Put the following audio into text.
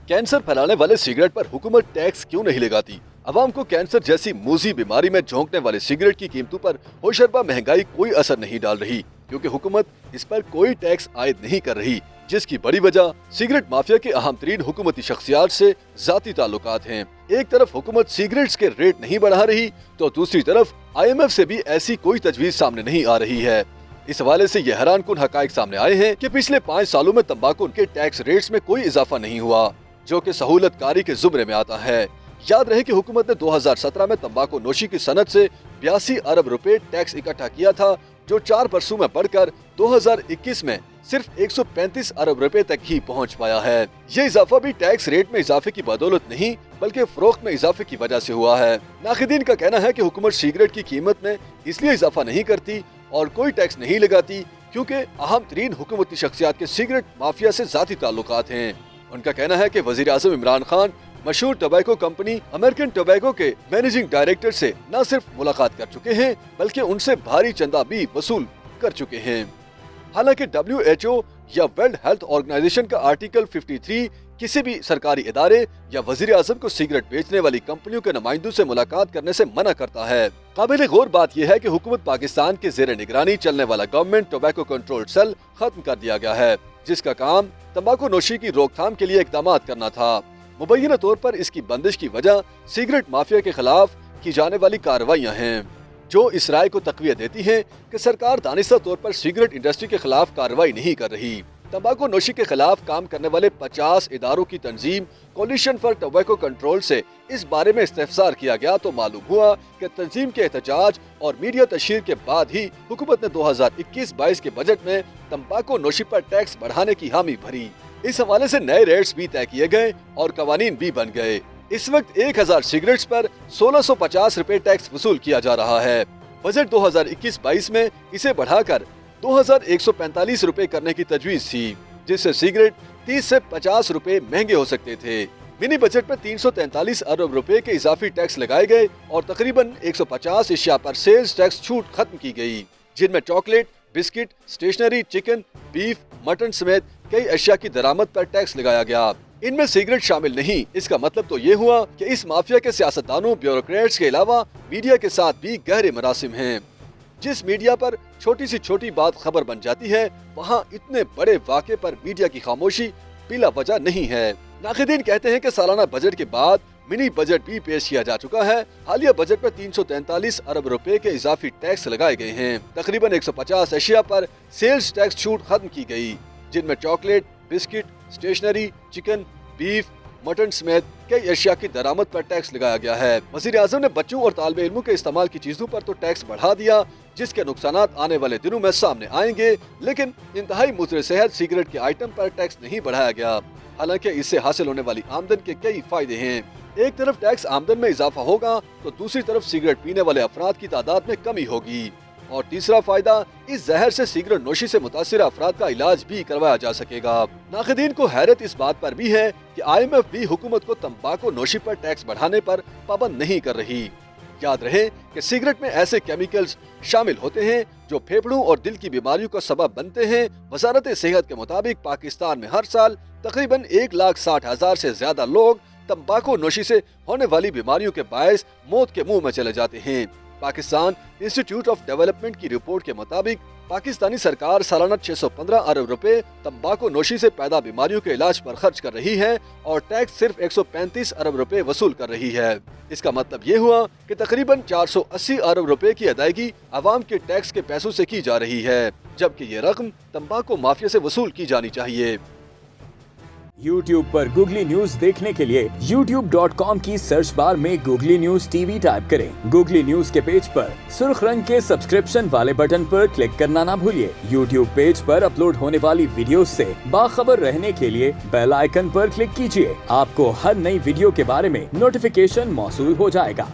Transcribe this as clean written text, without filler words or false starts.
Cancer फैलाने वाले cigarette पर हुकूमत टैक्स क्यों नहीं लगाती? अवाम को कैंसर जैसी मूजी बीमारी में झोंकने वाले सिगरेट की कीमतों पर होशरबा महंगाई कोई असर नहीं डाल रही, क्योंकि हुकूमत इस पर कोई टैक्स आयद नहीं कर रही, जिसकी बड़ी वजह सिगरेट माफिया के अहम तरीन हुकूमती शख्सियात से जाती ताल्लुकात हैं। एक तरफ हुकूमत सिगरेट्स के रेट नहीं बढ़ा रही, तो दूसरी तरफ IMF से भी ऐसी कोई तजवीज सामने नहीं आ रही है। इस हवाले से ये हैरान कुन हकायक सामने आए हैं कि पिछले 5 सालों में तंबाकू के टैक्स रेट्स में कोई इजाफा नहीं हुआ, जो कि सहूलत कारी के जुमरे में आता है। याद रहे कि हुकूमत ने 2017 में तंबाकू नोशी की सनत से 82 अरब रुपए टैक्स इकट्ठा किया था, जो 4 बरसों में बढ़कर 2021 में सिर्फ 135 अरब रुपए तक ही पहुंच पाया है। ये इजाफा भी टैक्स रेट में इजाफे की बदौलत नहीं, बल्कि फरोख्त में इजाफे की वजह से हुआ है। नाखिदीन का कहना है कि हुकूमत सिगरेट की कीमत में इसलिए इजाफा नहीं करती और कोई टैक्स नहीं लगाती क्योंकि अहम तरीन हुकूमती शख्सियात के सिगरेट माफिया से जाती ताल्लुकात हैं। उनका कहना है कि वजीर आज़म इमरान खान मशहूर टोबैको कंपनी अमेरिकन टोबैको के मैनेजिंग डायरेक्टर से न सिर्फ मुलाकात कर चुके हैं, बल्कि उनसे भारी चंदा भी वसूल कर चुके हैं। हालांकि WHO या वर्ल्ड हेल्थ ऑर्गेनाइजेशन का आर्टिकल 53 किसी भी सरकारी इदारे या वजीर आजम को सिगरेट बेचने वाली कंपनियों के नुमाइंदों से मुलाकात करने से मना करता है। काबिल गौर बात यह है कि हुकूमत पाकिस्तान के जेर निगरानी चलने वाला गवर्नमेंट टोबैको कंट्रोल सेल खत्म कर दिया गया है, जिसका काम तंबाकू नोशी की रोकथाम के लिए इकदाम करना था। मुबैना तौर पर इसकी बंदिश की वजह सिगरेट माफिया के खिलाफ की जाने वाली कार्रवाइयाँ हैं, जो इस राय को तकवीत देती हैं कि सरकार दानिस्ता तौर पर सिगरेट इंडस्ट्री के खिलाफ कार्रवाई नहीं कर रही। तंबाकू नोशी के खिलाफ काम करने वाले 50 इदारों की तंजीम कोलिशन फॉर टोबैको कंट्रोल से इस बारे में इस्तेफसार किया गया तो मालूम हुआ कि तंजीम के एहतजाज और मीडिया तशहीर के बाद ही हुकूमत ने 2021-22 के बजट में तंबाकू नोशी पर टैक्स बढ़ाने की हामी भरी। इस हवाले से नए रेट्स भी तय किए गए और कवानीन भी बन गए। इस वक्त 1000 सिगरेट्स पर 1650 रुपए टैक्स वसूल किया जा रहा है। बजट 2021-22 में इसे बढ़ाकर 2145 रुपए करने की तजवीज थी, जिससे सिगरेट 30 से 50 रुपए महंगे हो सकते थे। मिनी बजट में 343 अरब रुपए के इजाफी टैक्स लगाए गए और तकरीबन 150 अशिया पर सेल्स टैक्स छूट खत्म की गई, जिनमें chocolate, biscuit, stationery, chicken, beef, mutton समेत कई अशिया की दरामद पर टैक्स लगाया गया। इनमें सिगरेट शामिल नहीं। इसका मतलब तो ये हुआ कि इस माफिया के सियासतदानों, ब्यूरोक्रेट्स के अलावा मीडिया के साथ भी गहरे मरासिम हैं। जिस मीडिया पर छोटी सी छोटी बात खबर बन जाती है, वहाँ इतने बड़े वाक़े पर मीडिया की खामोशी बिला वजह नहीं है। नाक़िदीन कहते हैं कि सालाना बजट के बाद मिनी बजट भी पेश किया जा चुका है। हालिया बजट में 343 अरब रुपए के इजाफी टैक्स लगाए गए हैं। तकरीबन 150 अशिया पर सेल्स टैक्स छूट खत्म की गई, जिनमें chocolate, biscuit, stationery, chicken, beef, mutton समेत कई अशिया की दरामद पर टैक्स लगाया गया है। वज़ीर आज़म ने बच्चों और तालिब इल्मों के इस्तेमाल की चीजों पर तो टैक्स बढ़ा दिया, जिसके नुकसानात आने वाले दिनों में सामने आएंगे, लेकिन इंतहाई मुज़र सेहत सिगरेट के आइटम पर टैक्स नहीं बढ़ाया गया। हालांकि इससे हासिल होने वाली आमदन के कई फायदे हैं। एक तरफ टैक्स आमदन में इजाफा होगा तो दूसरी तरफ सिगरेट पीने वाले अफराद की तादाद में कमी होगी, और तीसरा फायदा, इस जहर से सिगरेट नोशी से मुतासिर अफराद का इलाज भी करवाया जा सकेगा। नाक़िदीन को हैरत इस बात पर भी है कि IMF भी हुकूमत को तंबाकू नोशी पर टैक्स बढ़ाने पर पाबंद नहीं कर रही। याद रहे कि सिगरेट में ऐसे केमिकल्स शामिल होते हैं जो फेफड़ों और दिल की बीमारियों का सबब बनते हैं। वजारत सेहत के मुताबिक पाकिस्तान में हर साल तकरीबन 1,60,000 से ज्यादा लोग तंबाकू नोशी से होने वाली बीमारियों के बायस मौत के मुंह में चले जाते हैं। पाकिस्तान इंस्टीट्यूट ऑफ डेवलपमेंट की रिपोर्ट के मुताबिक पाकिस्तानी सरकार सालाना 615 अरब रुपए तंबाकू नोशी से पैदा बीमारियों के इलाज पर खर्च कर रही है और टैक्स सिर्फ 135 अरब रुपए वसूल कर रही है। इसका मतलब ये हुआ कि तकरीबन 480 अरब रुपए की अदायगी आवाम के टैक्स के पैसों से की जा रही है, जबकि ये रकम तंबाकू माफिया से वसूल की जानी चाहिए। YouTube पर गूगली न्यूज देखने के लिए youtube.com की सर्च बार में गूगली न्यूज TV टाइप करें। गूगली न्यूज के पेज पर सुर्ख रंग के सब्सक्रिप्शन वाले बटन पर क्लिक करना ना भूलिए। YouTube पेज पर अपलोड होने वाली वीडियोस से बाखबर रहने के लिए बेल आइकन पर क्लिक कीजिए। आपको हर नई वीडियो के बारे में नोटिफिकेशन मौसूल हो जाएगा।